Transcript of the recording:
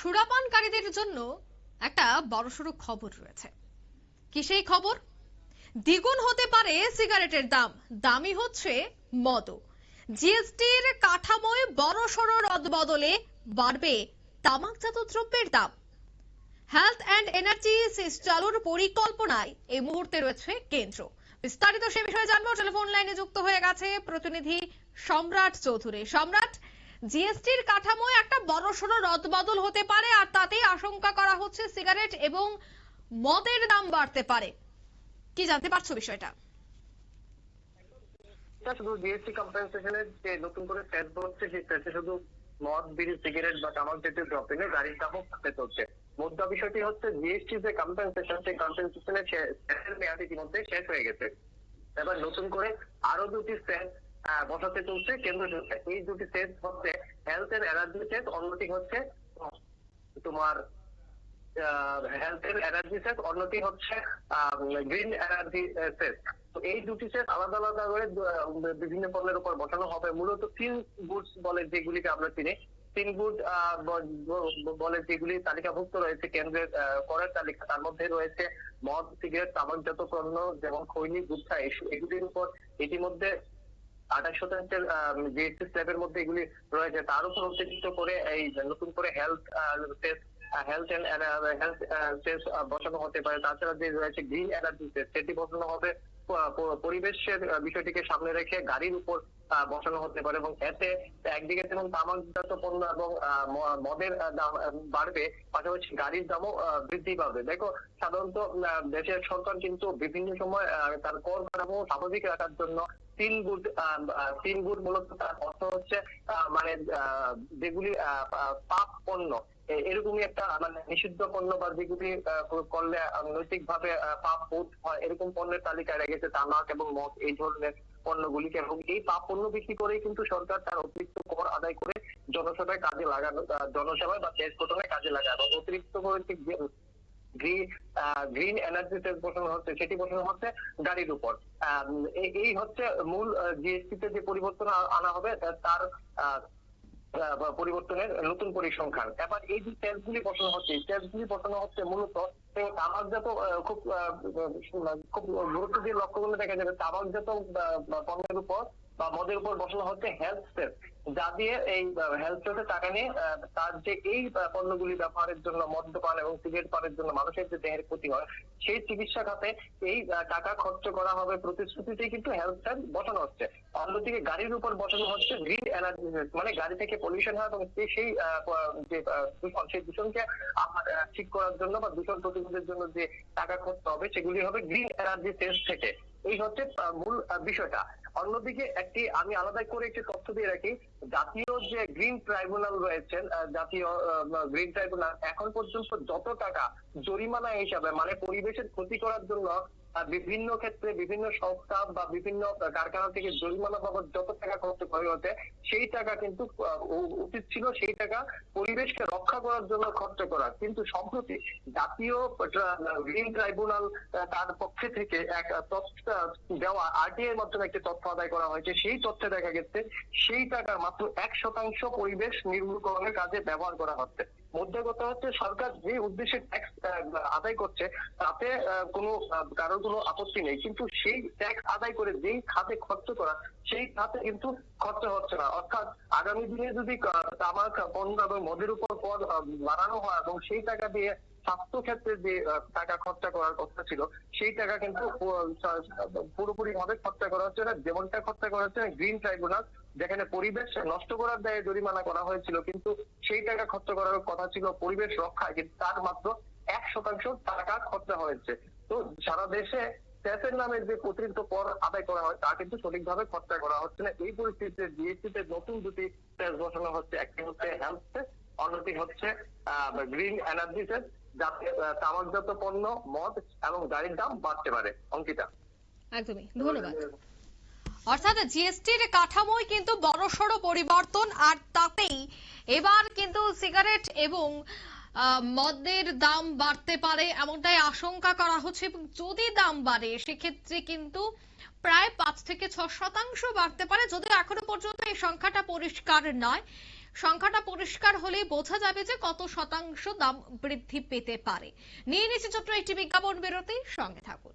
সুরাপানকারীদের জন্য একটা বড়সড় খবর রয়েছে। কি সেই খবর? দ্বিগুণ হতে পারে সিগারেটের দাম, দামি হচ্ছে মদও। জিএসটির কাঠামোয় বড়সড় রদবদলে বাড়বে তামাকজাত দ্রব্যের দাম। হেলথ অ্যান্ড এনার্জি সেস চালুর পরিকল্পনায় এই মুহূর্তে রয়েছে কেন্দ্র। বিস্তারিত সে বিষয়ে জানবো, টেলিফোন লাইনে যুক্ত হয়ে গেছে প্রতিনিধি সম্রাট চৌধুরী। সম্রাট, জিএসটির কাঠামোয় একটা বড়সড় রদবদল হতে পারে, আর তাতেই আশঙ্কা করা হচ্ছে সিগারেট এবং মদের দাম বাড়তে পারে। কি জানতে পারছো বিষয়টা? শুধু জিএসটি কম্পেনসেশনের যে নতুন করে সেট হচ্ছে, সেই সেটে শুধু মদ, বিড়ি, সিগারেট বা তামাক জাতীয় দ্রব্যে নয়, গাড়ির দামও সেট হচ্ছে। মুদ্রা বিষয়টি হচ্ছে জিএসটি যে কম্পেনসেশন, সেই কম্পেনসেশনের সেটের মেয়াদ ইতিমধ্যে শেষ হয়ে গেছে। এবার নতুন করে আরো দুটি সেট বসাতে চলছে কেন্দ্র সরকার। এই দুটি সেট হচ্ছে হেলথ এন্ড এনার্জি সেট, অন্যটি হচ্ছে তোমার হেলথ এন্ড এনার্জি সেট, অন্যটি হচ্ছে গ্রিন এনার্জি সেট। তো এই দুটি সেট আলাদা আলাদা করে বিভিন্ন পণ্যের উপর বসানো হবে। মূলত তিন গুডস বলে যেগুলিকে আমরা চিনি, তিন গুড বলে যেগুলি তালিকাভুক্ত রয়েছে কেন্দ্রের করের তালিকা। তার মধ্যে রয়েছে মদ, সিগারেট, তামাকজাত পণ্য যেমন খৈনি, গুটখা, এগুলির উপর ইতিমধ্যে 28% জিএসটি স্ল্যাবের মধ্যে এগুলি রয়েছে। তার উপর অতিরিক্ত করে এই নতুন করে হেলথ এন্ড হেলথ সেস বসানো হতে পারে। তাছাড়া যে রয়েছে গ্রিন এনার্জি সেস, সেটি বসানো হবে পরিবেশের বিষয়টিকে সামনে রেখে গাড়ির উপর বসানো হতে পারে। এবং এতে একদিকে যেমন তামাকজাত পণ্য এবং মদের দাম বাড়বে, পাশাপাশি গাড়ির দামও বৃদ্ধি পাবে। দেখো, সাধারণত দেশের সরকার কিন্তু বিভিন্ন সময় তার কর কাঠামো স্বাভাবিক রাখার জন্য তিন গুড মূলত তার অর্থ হচ্ছে মানে যেগুলি পাপ পণ্য, এরকমই একটা মানে নিষিদ্ধ পণ্য বা যেগুলি করলে নৈতিকভাবে পাপ বোধ হয়, এরকম পণ্যের তালিকায় রেখেছে তামাক এবং মদ, এই ধরনের পণ্যগুলিকে। এবং এই পাপ পণ্য বিক্রি করেই কিন্তু সরকার তার অতিরিক্ত কর আদায় করে জনসেবায় কাজে লাগানো, জনসেবায় বা দেশ গঠনে কাজে লাগানো। অতিরিক্ত করে গ্রিন এনার্জি সেস বসানো হচ্ছে, সেটি বসানো হচ্ছে গাড়ির উপর। এই হচ্ছে মূল জিএসটি তে যে পরিবর্তন আনা হবে তার পরিবর্তনের নতুন পরিসংখ্যান। এবার এই যে ট্যাক্সগুলি বসানো হচ্ছে, এই ট্যাক্সগুলি বসানো হচ্ছে মূলত তামাকজাত খুব গুরুত্ব দিয়ে লক্ষ্য করলে দেখা যাবে তামাকজাত পণ্যের উপর বা মদের উপর বসানো হচ্ছে হেলথ সেস, যা দিয়ে এই হেলথ সেসে টাকা নিয়ে তার যে এই পণ্যগুলি ব্যবহারের জন্য, মদ্যপান এবং সিগারেট পানের জন্য মানুষের যে দেহের ক্ষতি হয়, সেই চিকিৎসা খাতে এই টাকা খরচ করা হবে প্রতিশ্রুতিতেই কিন্তু হেলথ সেস বসানো হচ্ছে। অন্যদিকে গাড়ির উপর বসানো হচ্ছে গ্রিন এনার্জি সেস, মানে গাড়ি থেকে পলিউশন হয় এবং সেই যে দূষণ, সেই দূষণকে আমার ঠিক করার জন্য বা দূষণ প্রতিরোধের জন্য যে টাকা খরচ হবে, সেগুলি হবে গ্রিন এনার্জি সেস থেকে। এই হচ্ছে মূল বিষয়টা। অন্যদিকে আমি আলাদা করে একটি তথ্য দিয়ে রাখি, জাতীয় যে গ্রিন ট্রাইব্যুনাল রয়েছেন, জাতীয় গ্রিন ট্রাইব্যুনাল এখন পর্যন্ত যত টাকা জরিমানা হিসাবে মানে পরিবেশের ক্ষতি করার জন্য বিভিন্ন ক্ষেত্রে বিভিন্ন সংস্থা বা বিভিন্ন কারখানা থেকে জরিমানা বাবদ যত টাকা খরচ হয়েছে, সেই টাকা কিন্তু উচিত ছিল সেই টাকা পরিবেশকে রক্ষা করার জন্য খরচ করা। কিন্তু সম্প্রতি জাতীয় গ্রিন ট্রাইব্যুনাল তার পক্ষে থেকে এক তথ্য দেওয়া, আরটিআই এর মাধ্যমে একটি তথ্য আদায় করা হয়েছে। সেই তথ্যে দেখা গেছে সেই টাকার মাত্র 1% পরিবেশ নির্মূলকরণের কাজে ব্যবহার করা হচ্ছে। মধ্যে কথা হচ্ছে সরকার যে উদ্দেশ্যে ট্যাক্স আদায় করছে তাতে কারোর কোনো আপত্তি নেই, কিন্তু সেই ট্যাক্স আদায় করে যেই খাতে খরচ করা, সেই খাতে কিন্তু খরচ হচ্ছে না। অর্থাৎ আগামী দিনে যদি তামাক পণ্য এবং মদের উপর কর বাড়ানো হয় এবং সেই টাকা দিয়ে স্বাস্থ্য ক্ষেত্রে যে টাকা খরচা করার কথা ছিল, সেই টাকা কিন্তু পুরোপুরি ভাবে খরচা করা হচ্ছে না। যেমনটা খরচা করা হচ্ছে গ্রিন ট্রাইব্যুনাল, যেখানে পরিবেশ নষ্ট করার দায়ে জরিমানা করা হয়েছিল, কিন্তু সেই টাকা খরচ করার কথা ছিল পরিবেশ রক্ষায়, কিন্তু তার মাত্র 1% টাকা খরচা হয়েছে। তো সারা দেশে সেসের নামে যে অতিরিক্ত কর আদায় করা হয় তা কিন্তু সঠিকভাবে খরচা করা হচ্ছে না। এই পরিস্থিতিতে জিএসটিতে নতুন দুটি সেস বসানো হচ্ছে, একটি হচ্ছে হেলথ সেস, অন্যটি হচ্ছে গ্রিন এনার্জি সেস, যাতে তামাকজাত পণ্য, মদ এবং গাড়ির দাম বাড়তে পারে। অঙ্কিতা, একদমই ধন্যবাদ। অর্থাৎ জিএসটির কাঠামোয় কিন্তু বড়সড় পরিবর্তন, আর তাতেই এবার কিন্তু সিগারেট এবং মদের দাম বাড়তে পারে এমনটাই আশঙ্কা করা হচ্ছে। এবং যদি দাম বাড়ে সেক্ষেত্রে কিন্তু প্রায় 5 থেকে 6% বাড়তে পারে, যদিও এখনো পর্যন্ত এই সংখ্যাটা পরিষ্কার নয়। সংখ্যাটা পরিষ্কার হলে বোঝা যাবে যে কত শতাংশ দাম বৃদ্ধি পেতে পারে। নিয়ে নিচ্ছে ছোট্ট একটি বিজ্ঞাপন বিরতি, সঙ্গে থাকুন।